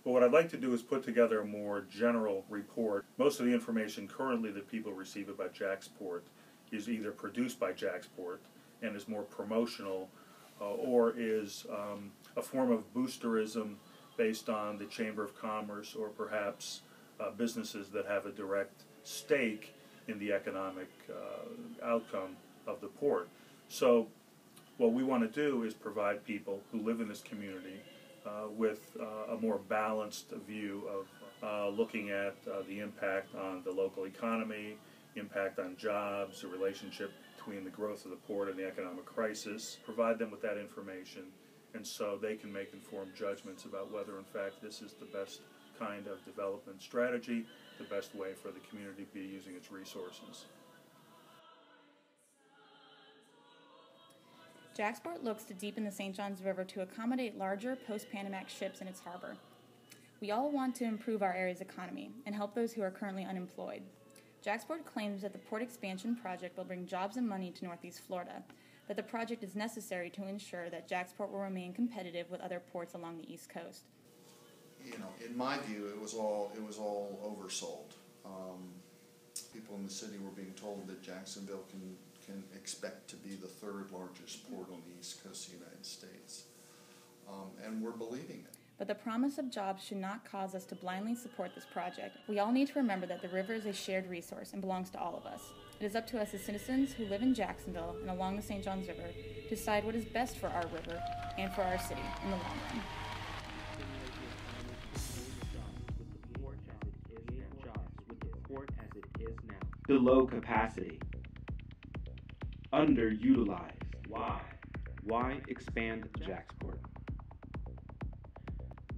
But what I'd like to do is put together a more general report. Most of the information currently that people receive about JaxPort is either produced by JaxPort and is more promotional, or is a form of boosterism based on the Chamber of Commerce or perhaps businesses that have a direct stake in the economic outcome of the port. So what we want to do is provide people who live in this community with a more balanced view of looking at the impact on the local economy, impact on jobs, the relationship between the growth of the port and the economic crisis, provide them with that information, and so they can make informed judgments about whether in fact this is the best kind of development strategy, the best way for the community to be using its resources. JaxPort looks to deepen the St. Johns River to accommodate larger post-Panamax ships in its harbor. We all want to improve our area's economy and help those who are currently unemployed. JaxPort claims that the port expansion project will bring jobs and money to Northeast Florida, that the project is necessary to ensure that JaxPort will remain competitive with other ports along the East Coast. You know, in my view, it was all oversold. People in the city were being told that Jacksonville can expect to be the third largest port on the East Coast of the United States, and we're believing it. But the promise of jobs should not cause us to blindly support this project. We all need to remember that the river is a shared resource and belongs to all of us. It is up to us as citizens who live in Jacksonville and along the St. Johns River to decide what is best for our river and for our city in the long run. Below capacity. Underutilized. Why? Why expand JaxPort?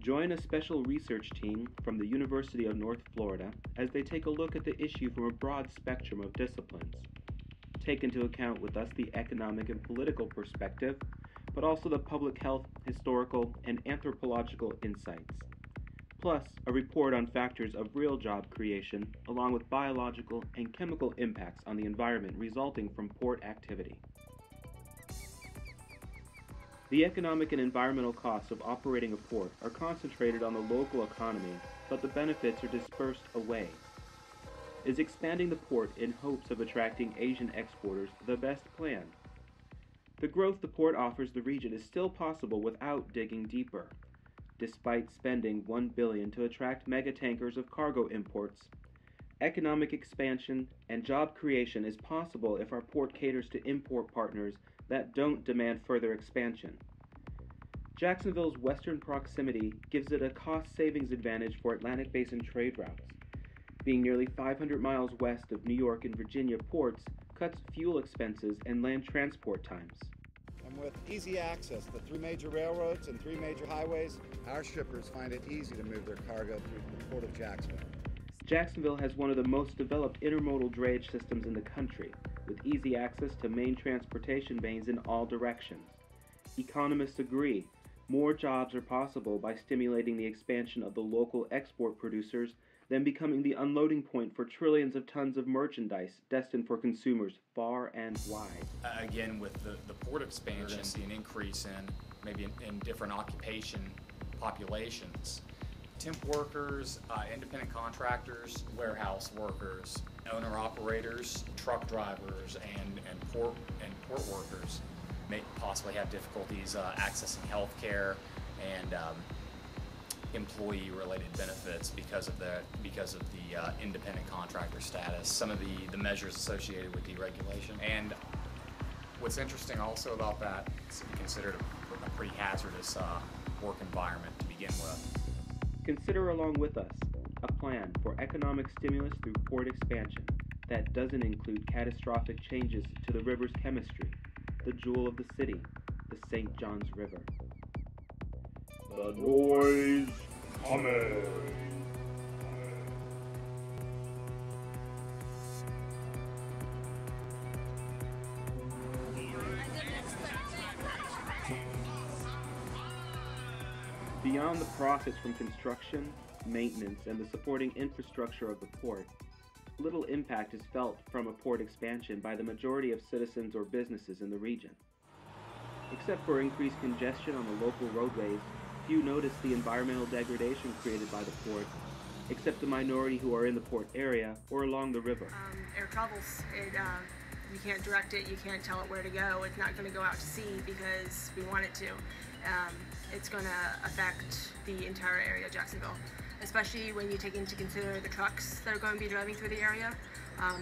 Join a special research team from the University of North Florida as they take a look at the issue from a broad spectrum of disciplines. Take into account with us the economic and political perspective, but also the public health, historical, and anthropological insights. Plus, a report on factors of real job creation, along with biological and chemical impacts on the environment resulting from port activity. The economic and environmental costs of operating a port are concentrated on the local economy, but the benefits are dispersed away. Is expanding the port in hopes of attracting Asian exporters the best plan? The growth the port offers the region is still possible without digging deeper. Despite spending $1 billion to attract mega-tankers of cargo imports, economic expansion and job creation is possible if our port caters to import partners that don't demand further expansion. Jacksonville's western proximity gives it a cost savings advantage for Atlantic Basin trade routes. Being nearly 500 miles west of New York and Virginia ports cuts fuel expenses and land transport times. And with easy access to 3 major railroads and 3 major highways, our shippers find it easy to move their cargo through the port of Jacksonville. Jacksonville has one of the most developed intermodal drayage systems in the country, with easy access to main transportation lanes in all directions. Economists agree more jobs are possible by stimulating the expansion of the local export producers than becoming the unloading point for trillions of tons of merchandise destined for consumers far and wide. Again, with the port expansion, we're going to see an increase in different occupation populations. Temp workers, independent contractors, warehouse workers, owner-operators, truck drivers, and port workers may possibly have difficulties accessing health care and employee-related benefits because of the independent contractor status, some of the measures associated with deregulation. And what's interesting also about that, it's considered a pretty hazardous work environment to begin with. Consider along with us a plan for economic stimulus through port expansion that doesn't include catastrophic changes to the river's chemistry, the jewel of the city, the St. Johns River. The noise coming. Beyond the profits from construction, maintenance, and the supporting infrastructure of the port, little impact is felt from a port expansion by the majority of citizens or businesses in the region. Except for increased congestion on the local roadways, few notice the environmental degradation created by the port, except the minority who are in the port area or along the river. Air travels. You can't direct it, you can't tell it where to go. It's not going to go out to sea because we want it to. It's going to affect the entire area of Jacksonville, especially when you take into consider the trucks that are going to be driving through the area.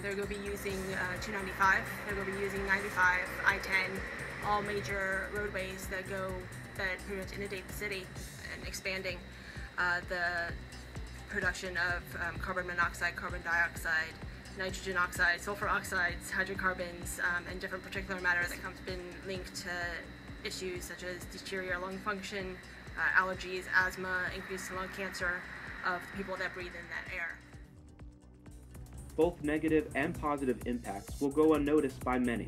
They're going to be using 295, they're going to be using 95, I-10, all major roadways that pretty much inundate the city and expanding the production of carbon monoxide, carbon dioxide, nitrogen oxide, sulfur oxides, hydrocarbons, and different particulate matter that has been linked to issues such as deteriorated lung function, allergies, asthma, increased lung cancer of the people that breathe in that air. Both negative and positive impacts will go unnoticed by many.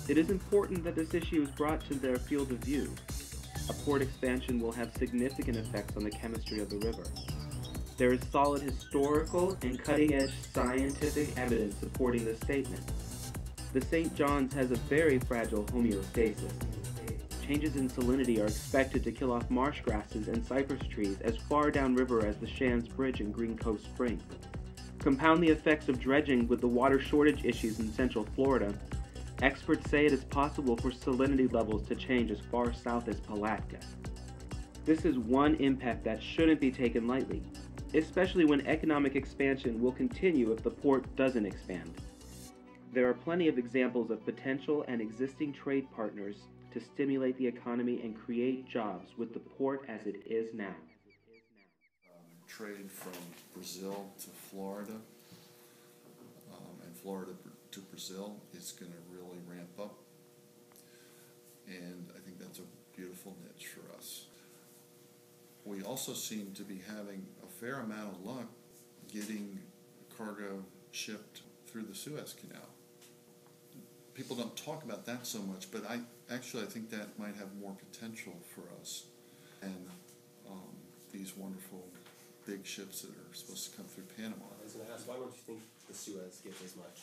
It is important that this issue is brought to their field of view. A port expansion will have significant effects on the chemistry of the river. There is solid historical and cutting-edge scientific evidence supporting this statement. The St. John's has a very fragile homeostasis. Changes in salinity are expected to kill off marsh grasses and cypress trees as far downriver as the Shands Bridge and Green Cove Spring. Compound the effects of dredging with the water shortage issues in central Florida. Experts say it is possible for salinity levels to change as far south as Palatka. This is one impact that shouldn't be taken lightly, especially when economic expansion will continue if the port doesn't expand. There are plenty of examples of potential and existing trade partners to stimulate the economy and create jobs with the port as it is now. Trade from Brazil to Florida and Florida to Brazil is going to really ramp up, and I think that's a beautiful niche for us. We also seem to be having a fair amount of luck getting cargo shipped through the Suez Canal. People don't talk about that so much, but I think that might have more potential for us. And these wonderful big ships that are supposed to come through Panama. I was going to ask, why don't you think the Suez gets as much?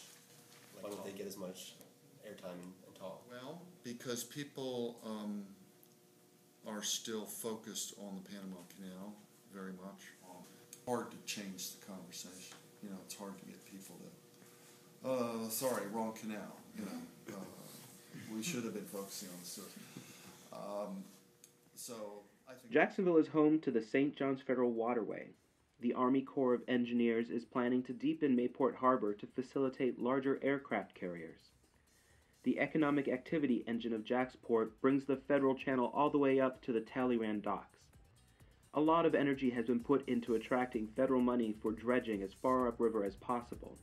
Why don't they get as much airtime and talk? Well, because people are still focused on the Panama Canal very much. Hard to change the conversation. You know, it's hard to get people to, sorry, wrong canal. You know, we should have been focusing on the Suez. So I think Jacksonville is home to the St. John's Federal Waterway. The Army Corps of Engineers is planning to deepen Mayport Harbor to facilitate larger aircraft carriers. The economic activity engine of JaxPort brings the federal channel all the way up to the Talleyrand docks. A lot of energy has been put into attracting federal money for dredging as far upriver as possible.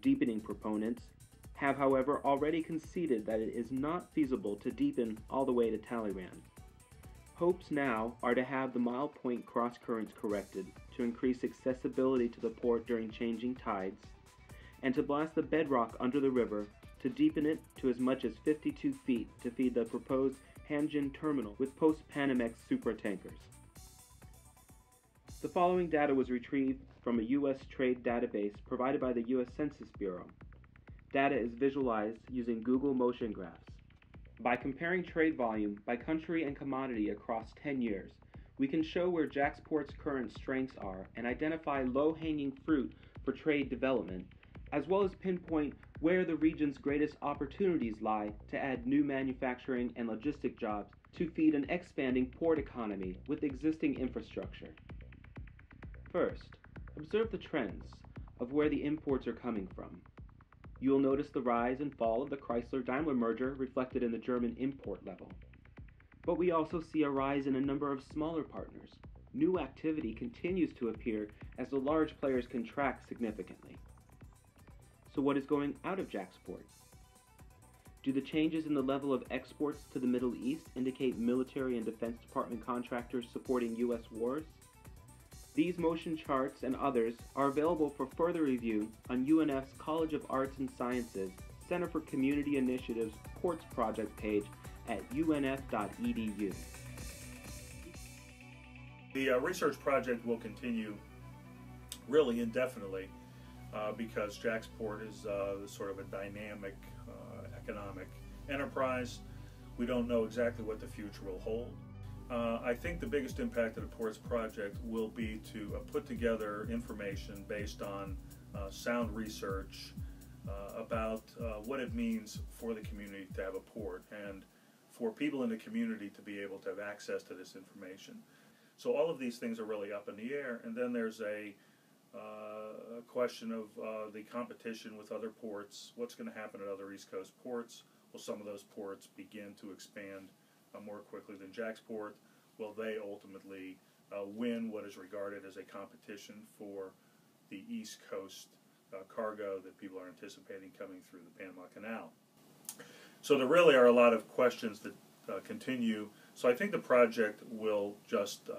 Deepening proponents have, however, already conceded that it is not feasible to deepen all the way to Talleyrand. Hopes now are to have the mile point cross currents corrected to increase accessibility to the port during changing tides, and to blast the bedrock under the river to deepen it to as much as 52 feet to feed the proposed Hanjin terminal with post-Panamax supratankers. The following data was retrieved from a U.S. trade database provided by the U.S. Census Bureau. Data is visualized using Google Motion Graphs. By comparing trade volume by country and commodity across 10 years, we can show where JaxPort's current strengths are and identify low-hanging fruit for trade development, as well as pinpoint where the region's greatest opportunities lie to add new manufacturing and logistic jobs to feed an expanding port economy with existing infrastructure. First, observe the trends of where the imports are coming from. You will notice the rise and fall of the Chrysler-Daimler merger reflected in the German import level. But we also see a rise in a number of smaller partners. New activity continues to appear as the large players contract significantly. So what is going out of JaxPort? Do the changes in the level of exports to the Middle East indicate military and Defense Department contractors supporting U.S. wars? These motion charts and others are available for further review on UNF's College of Arts and Sciences Center for Community Initiative's Ports Project page at unf.edu. The research project will continue really indefinitely because JaxPort is sort of a dynamic economic enterprise. We don't know exactly what the future will hold. I think the biggest impact of the Ports Project will be to put together information based on sound research about what it means for the community to have a port and for people in the community to be able to have access to this information. So all of these things are really up in the air, and then there's a question of the competition with other ports. What's going to happen at other East Coast ports? Will some of those ports begin to expand more quickly than JaxPort? Will they ultimately win what is regarded as a competition for the East Coast cargo that people are anticipating coming through the Panama Canal? So there really are a lot of questions that continue. So I think the project will just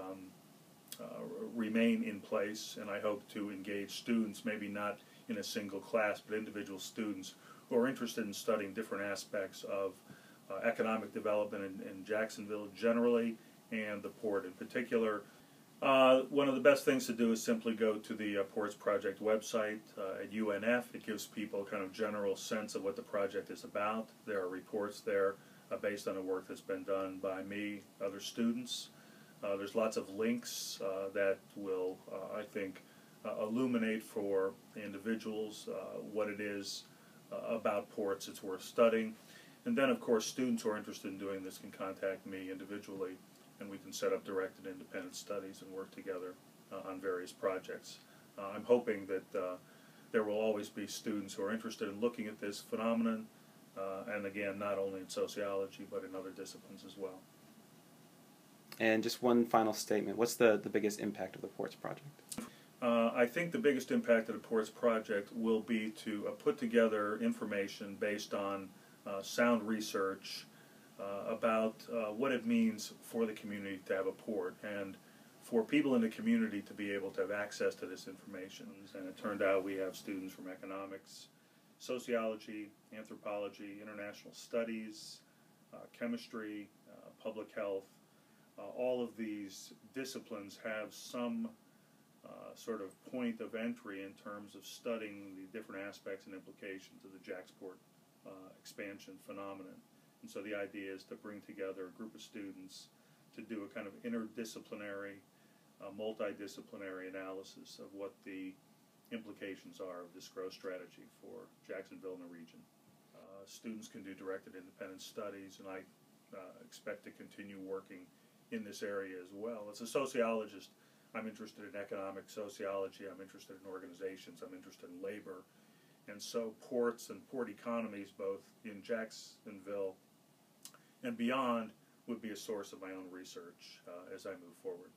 remain in place, and I hope to engage students, maybe not in a single class, but individual students who are interested in studying different aspects of economic development in Jacksonville generally, and the port in particular. One of the best things to do is simply go to the Ports Project website at UNF. It gives people a kind of general sense of what the project is about. There are reports there based on the work that's been done by me, other students. There's lots of links that will, I think, illuminate for individuals what it is about ports it's worth studying. And then, of course, students who are interested in doing this can contact me individually, and we can set up directed independent studies and work together on various projects. I'm hoping that there will always be students who are interested in looking at this phenomenon, and again, not only in sociology, but in other disciplines as well. And just one final statement. What's the biggest impact of the Ports Project? I think the biggest impact of the Ports Project will be to put together information based on sound research about what it means for the community to have a port and for people in the community to be able to have access to this information. And it turned out we have students from economics, sociology, anthropology, international studies, chemistry, public health. All of these disciplines have some sort of point of entry in terms of studying the different aspects and implications of the JaxPort expansion phenomenon. And so the idea is to bring together a group of students to do a kind of interdisciplinary, multidisciplinary analysis of what the implications are of this growth strategy for Jacksonville and the region. Students can do directed independent studies, and I expect to continue working in this area as well. As a sociologist, I'm interested in economic sociology, I'm interested in organizations, I'm interested in labor. And so ports and port economies, both in Jacksonville and beyond, would be a source of my own research as I move forward.